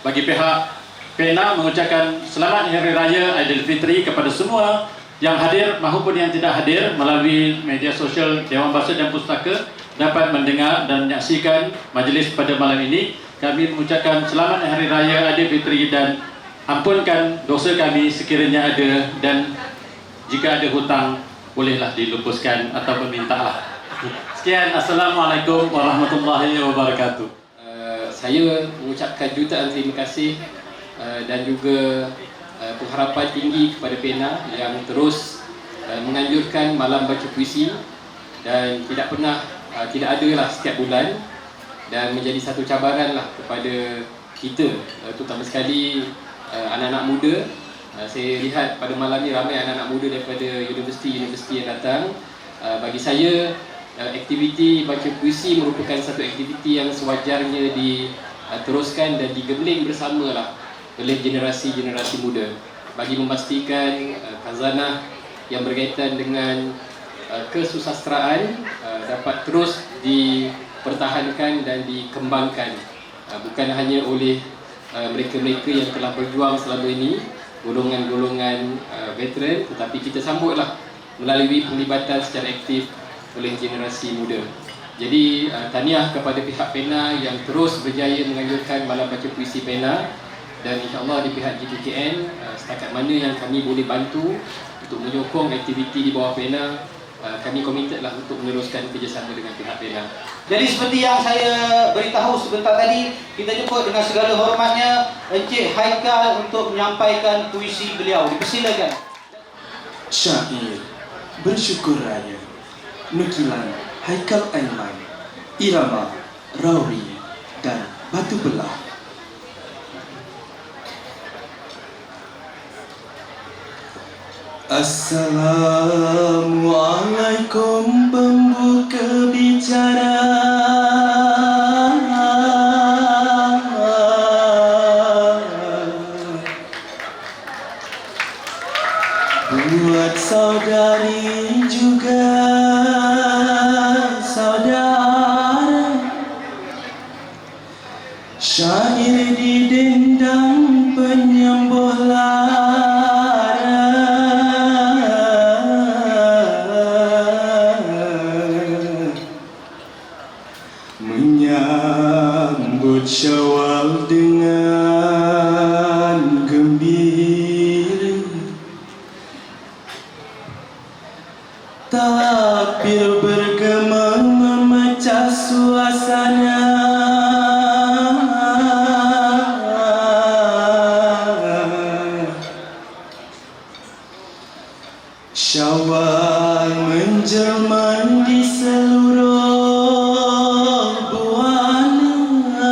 bagi pihak PENA mengucapkan selamat Hari Raya Aidilfitri kepada semua yang hadir maupun yang tidak hadir melalui media sosial Dewan Bahasa dan Pustaka dapat mendengar dan menyaksikan majlis pada malam ini. Kami mengucapkan selamat Hari Raya Aidilfitri dan ampunkan dosa kami sekiranya ada, dan jika ada hutang bolehlah dilupuskan atau memintalah. Sekian, Assalamualaikum warahmatullahi wabarakatuh. Saya mengucapkan jutaan terima kasih dan juga pengharapan tinggi kepada PENA yang terus menganjurkan malam baca puisi dan tidak ada lah setiap bulan, dan menjadi satu cabaran lah kepada kita, terutama sekali anak-anak muda. Saya lihat pada malam ni ramai anak-anak muda daripada universiti-universiti yang datang. Bagi saya, aktiviti baca puisi merupakan satu aktiviti yang sewajarnya diteruskan dan digemling bersamalah oleh generasi-generasi muda bagi memastikan khazanah yang berkaitan dengan kesusasteraan dapat terus dipertahankan dan dikembangkan, bukan hanya oleh mereka-mereka yang telah berjuang selama ini, golongan-golongan veteran, tetapi kita sambutlah melalui penglibatan secara aktif oleh generasi muda. Jadi tahniah kepada pihak PENA yang terus berjaya menganjurkan malam baca puisi PENA, dan insyaAllah di pihak GPKN setakat mana yang kami boleh bantu untuk menyokong aktiviti di bawah PENA, kami komited lah untuk meneruskan kerjasama dengan pihak PENA. Jadi seperti yang saya beritahu sebentar tadi, kita jemput dengan segala hormatnya Encik Haikal untuk menyampaikan puisi beliau. Dipersilakan. Syair Bersyukur Raya, nukilan Haikal Aiman, irama Rauri dan Batu Belah. Assalamualaikum pembuka bicara, buat saudari juga saudara, syair didendang penyembuh lara, menyambut Syawal dengan gembira, takbir bergema memecah suasana, Syawal menjelma di seluruh buana,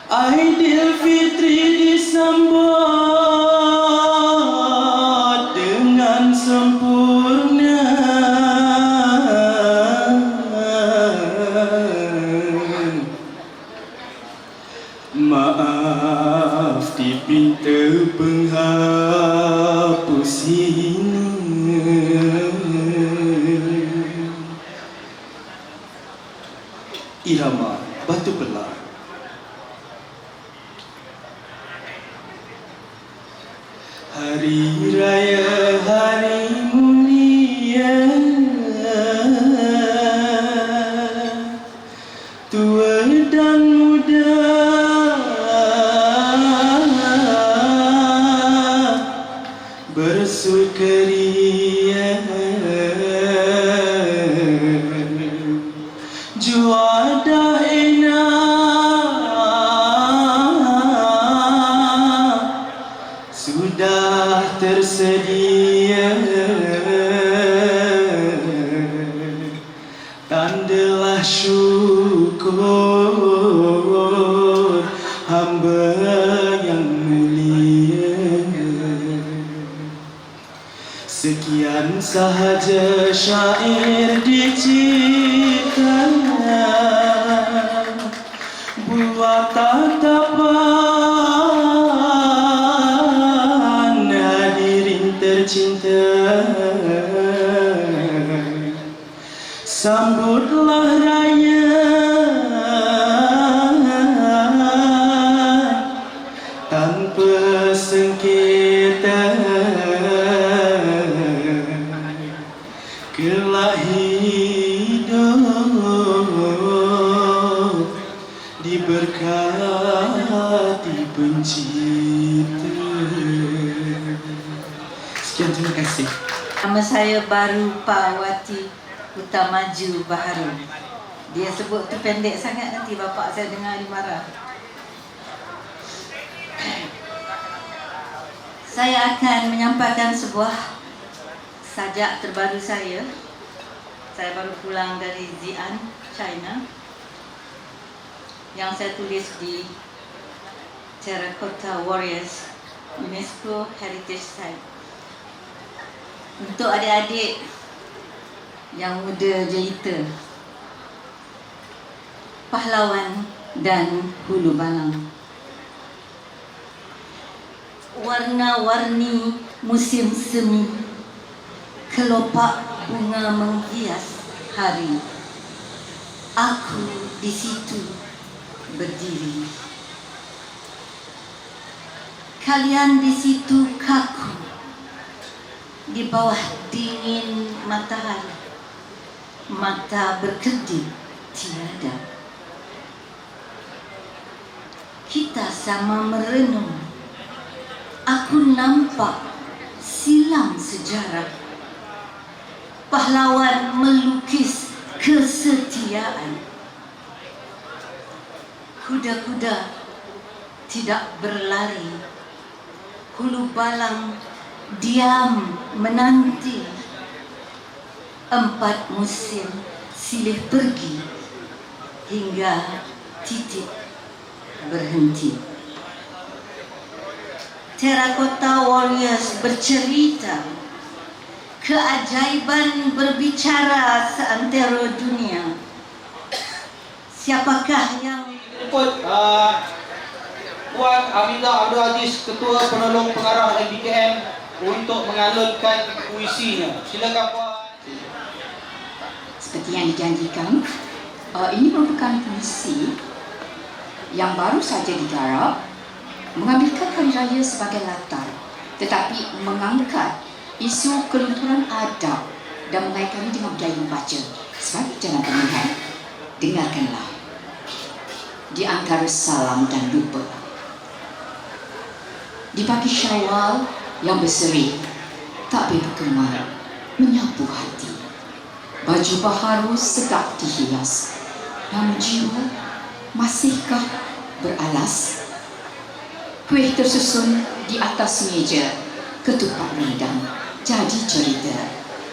Aidilfitri disambut dengan sempurna, maaf dipinta penghapus hina, irama Batu Belah. Hari Raya hari mulia, tua dan muda, bersukaria, juadah enak sudah tersedia, tandalah syukur hamba yang mulia. Sekian sahaja syair diciptakan buat tatapan hadirin tercinta. Sambutlah raya sengketa kelak hidup diberkati pencipta. Sekian, terima kasih. Nama saya baru Pak Wati Utamaju Baharu. Dia sebut tu pendek sangat, nanti bapak saya dengar dia marah. Saya akan menyampaikan sebuah sajak terbaru saya. Saya baru pulang dari Xi'an, China, yang saya tulis di Terracotta Warriors UNESCO Heritage Site. Untuk adik-adik yang muda jelita, pahlawan dan hulu balang. Warna-warni musim semi, kelopak bunga menghias hari. Aku di situ berdiri. Kalian di situ kaku di bawah dingin matahari. Mata berkedip tiada. Kita sama merenung. Aku nampak silang sejarah. Pahlawan melukis kesetiaan. Kuda-kuda tidak berlari. Hulu balang diam menanti. 4 musim silih pergi hingga titik berhenti. Terracotta Warriors bercerita, keajaiban berbicara seantero dunia. Siapakah yang Jemput Puan Aminah Abdul Aziz, Ketua Penolong Pengarah MBKM, untuk mengalunkan puisinya. Silakan Puan. Seperti yang dijanjikan, ini merupakan puisi yang baru saja digarap, mengambilkan hari raya sebagai latar, tetapi mengangkat isu kelunturan adab dan mengaitkannya dengan budaya membaca sebagai jalan pemulihan. Dengarkanlah. Di antara salam dan lupa, di pagi Syawal yang berseri, takbir bergema menyapu hati. Baju baharu sedap dihias, namun jiwa masihkah beralas? Kuih tersusun di atas meja, ketupat rendang jadi cerita.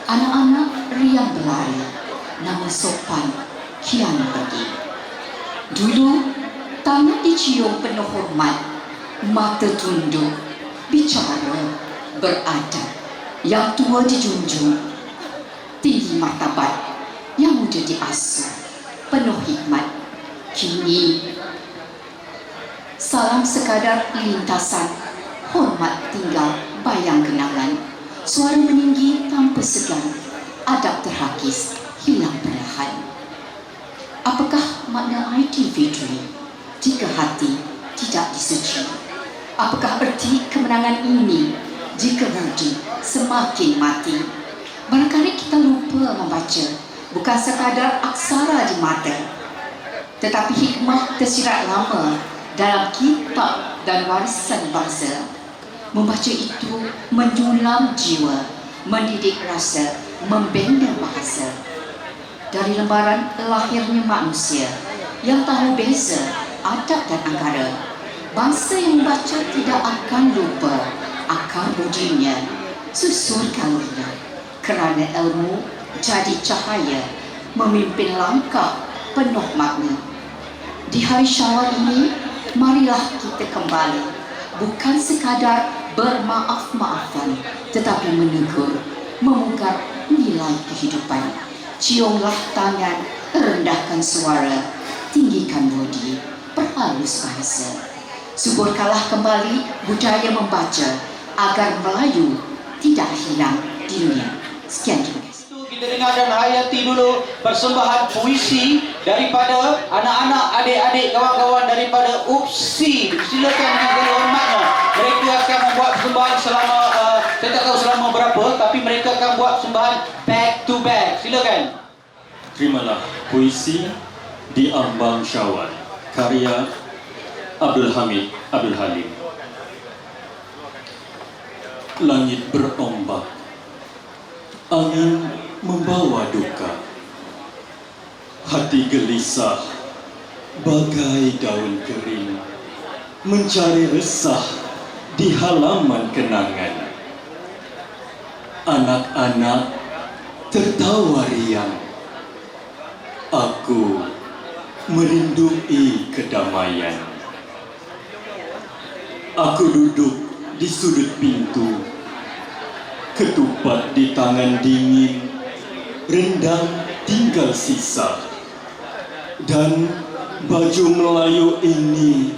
Anak-anak riang berlari, namun sopan kian pergi. Dulu tangan dicium penuh hormat, mata tunduk, bicara beradab. Yang tua dijunjung, tinggi martabat, yang muda diasuh, penuh hikmat. Kini salam sekadar lintasan, hormat tinggal bayang kenangan. Suara meninggi tanpa segan, adab terhakis hilang perlahan. Apakah makna Aidilfitri jika hati tidak disuci? Apakah erti kemenangan ini jika budi semakin mati? Barangkali kita lupa membaca, bukan sekadar aksara di mata, tetapi hikmah tersirat lama dalam kitab dan warisan bangsa. Membaca itu menyulam jiwa, mendidik rasa, membina bahasa. Dari lembaran lahirnya manusia yang tahu beza adab dan angkara, bangsa yang membaca tidak akan lupa akar budinya, susur kalurnya. Kerana ilmu jadi cahaya, memimpin langkah penuh makna. Di hari Syawal ini, marilah kita kembali, bukan sekadar bermaaf-maafan, tetapi menegur, memugar nilai kehidupan. Ciumlah tangan, rendahkan suara, tinggikan budi, perhalus bahasa. Suburkanlah kembali budaya membaca agar Melayu tidak hilang di dunia. Sekian, terima kasih. Itu kita Kita dengar dan hayati dulu persembahan puisi daripada anak-anak, adik-adik, kawan-kawan daripada UPSI. Silakan dengan hormatnya. Mereka akan membuat persembahan selama saya tak tahu selama berapa, tapi mereka akan buat persembahan back to back. Silakan. Terimalah puisi Di Ambang Syawal, karya Abdul Hamid Abdul Halim. Langit berombak, angin membawa duka, hati gelisah bagai daun kering, mencari resah di halaman kenangan. Anak-anak tertawa riang, aku merindui kedamaian. Aku duduk di sudut pintu, ketupat di tangan dingin, rendang tinggal sisa. Dan baju Melayu ini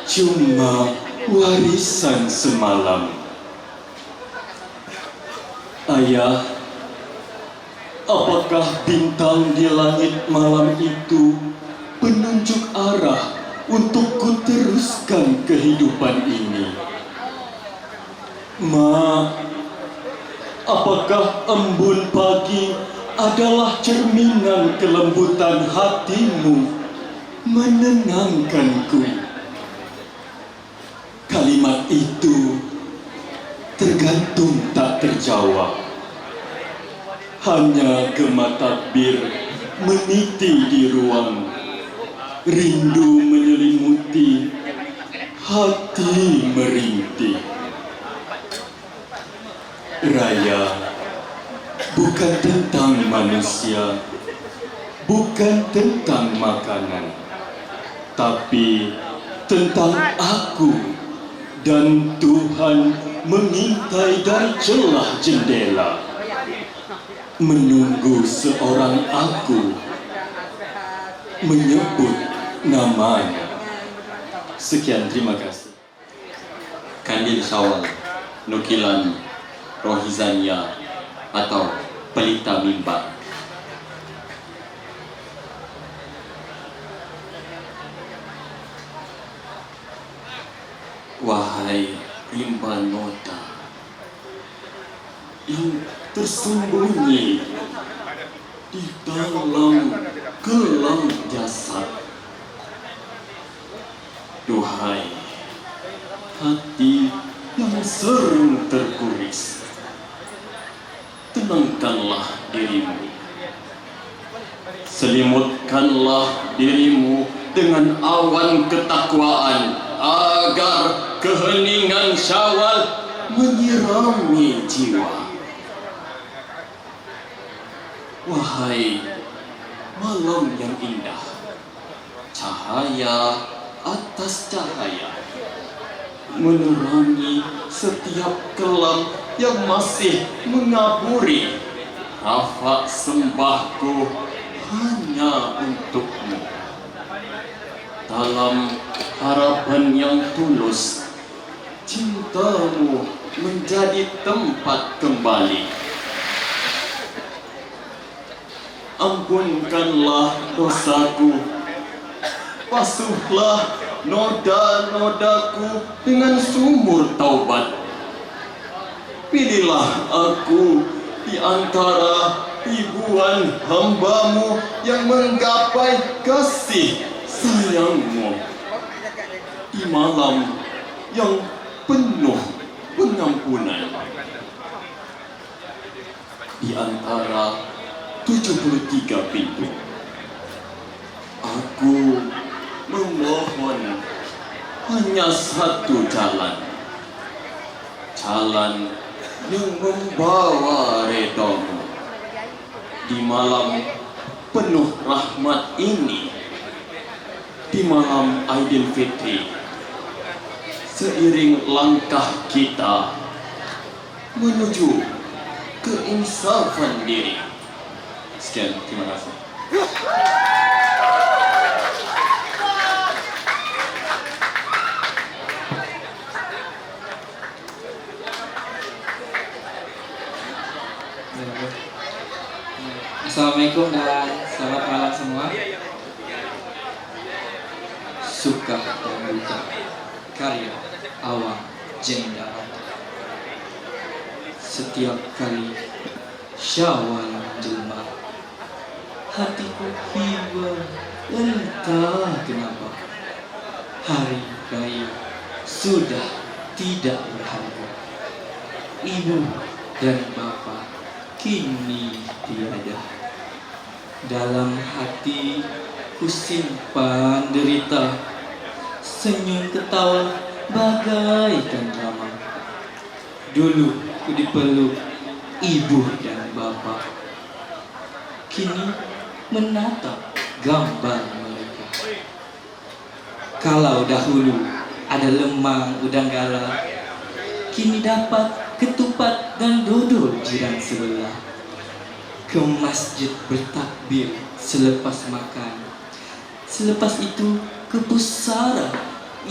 cuma warisan semalam. Ayah, apakah bintang di langit malam itu penunjuk arah untuk ku teruskan kehidupan ini? Ma, apakah embun pagi adalah cerminan kelembutan hatimu menenangkanku? Kalimat itu tergantung tak terjawab. Hanya gema takbir meniti di ruang, rindu menyelimuti, hati merintih. Raya bukan tentang manusia, bukan tentang makanan, tapi tentang aku dan Tuhan mengintai dari celah jendela, menunggu seorang aku menyebut namanya. Sekian, terima kasih. Kandil Syawal, nukilan Rohizania atau Pelita Mimbar. Wahai rimba nota yang tersembunyi di dalam kelam jasad, duhai hati yang sering terkuris, tenangkanlah dirimu, selimutkanlah dirimu dengan awan ketakwaan agar keheningan Syawal menyirami jiwa. Wahai malam yang indah, cahaya atas cahaya menerangi setiap kelam yang masih mengaburi. Rafa sembahku hanya untukmu. Dalam harapan yang tulus, cintamu menjadi tempat kembali. Ampunkanlah dosaku, basuhlah noda-nodaku dengan sumur taubat. Pilihlah aku di antara ribuan hambamu yang menggapai kasih sayangmu di malam yang penuh pengampunan. Di antara 73 pintu, aku memohon hanya satu jalan, jalan yang membawa redamu di malam penuh rahmat ini, di malam Aidilfitri, seiring langkah kita menuju keinsafan diri. Sekian, terima kasih. Assalamualaikum dan selamat malam semua. Suka dan duka, karya Awang Jenda. Setiap kali Syawal menjelma, hatiku hiba entah kenapa. Hari raya sudah tidak berharga. Ibu dan bapa kini tiada. Dalam hati ku simpan derita, senyum ketawa bagaikan drama. Dulu ku dipeluk ibu dan bapa, kini menatap gambar mereka. Kalau dahulu ada lemang udang galah, kini dapat ketupat dan dodol jiran sebelah. Ke masjid bertakbir selepas makan, selepas itu ke pusara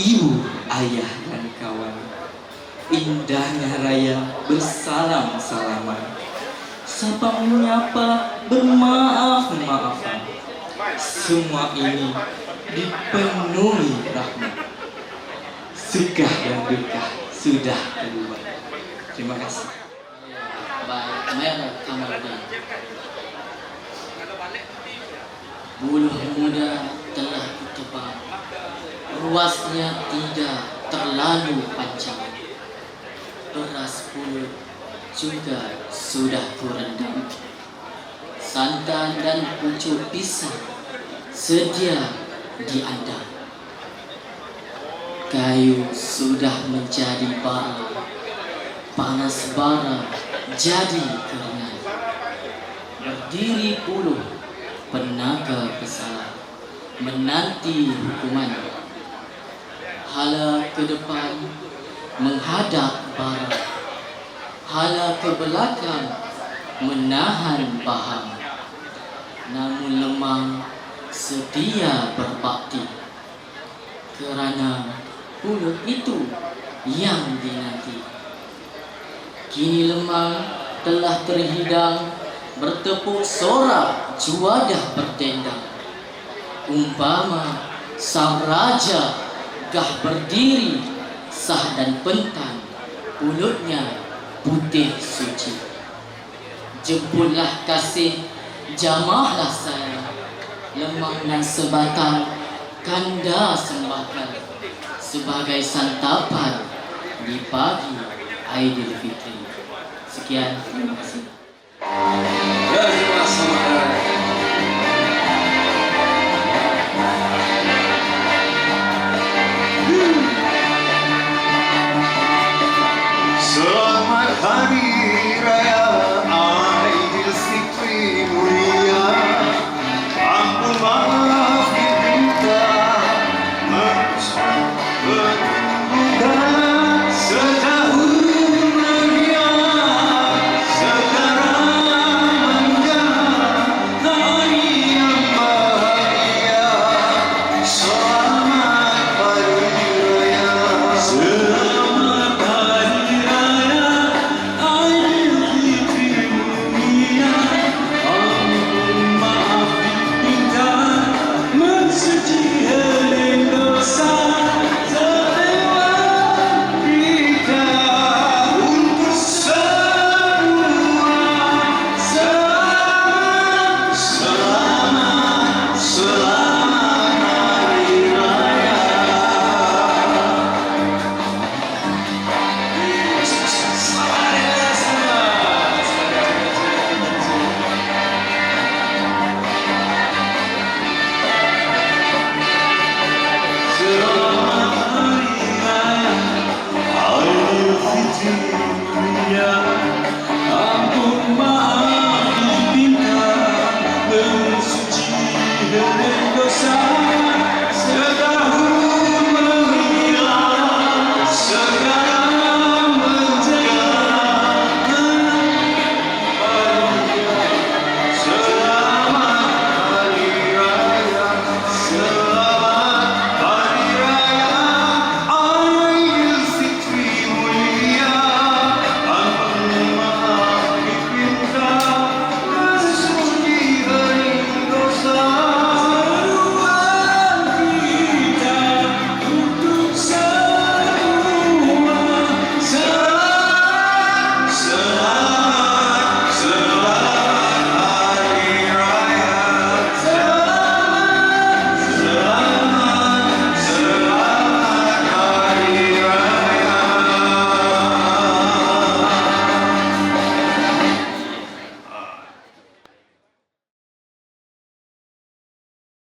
ibu, ayah dan kawan. Indahnya raya bersalam-salaman, sapa menyapa bermaaf-maafan. Semua ini dipenuhi rahmat. Suka dan duka sudah keluar. Terima kasih. Baik, Mer Kamardin. Buluh muda telah kutebak, ruasnya tidak terlalu panjang. Beras pulut juga sudah kurendam. Santan dan pucuk pisang sedia diandam. Kayu sudah menjadi bara, panas bara jadi keringat. Berdiri puluh penaga pesalah menanti hukuman. Hala ke depan menghadap barat, hala ke belakang menahan bahang. Namun lemang setia berbakti, kerana pulut itu yang dinanti. Kini lemang telah terhidang, bertepuk sorak juadah berdendang. Umpama sang raja gah berdiri, sah dan pentan, pulutnya putih suci. Jemputlah kasih, jamahlah saya, lemang dan sebatang kanda sembahkan sebagai santapan di pagi Aidilfitri. Sekian, terima kasih.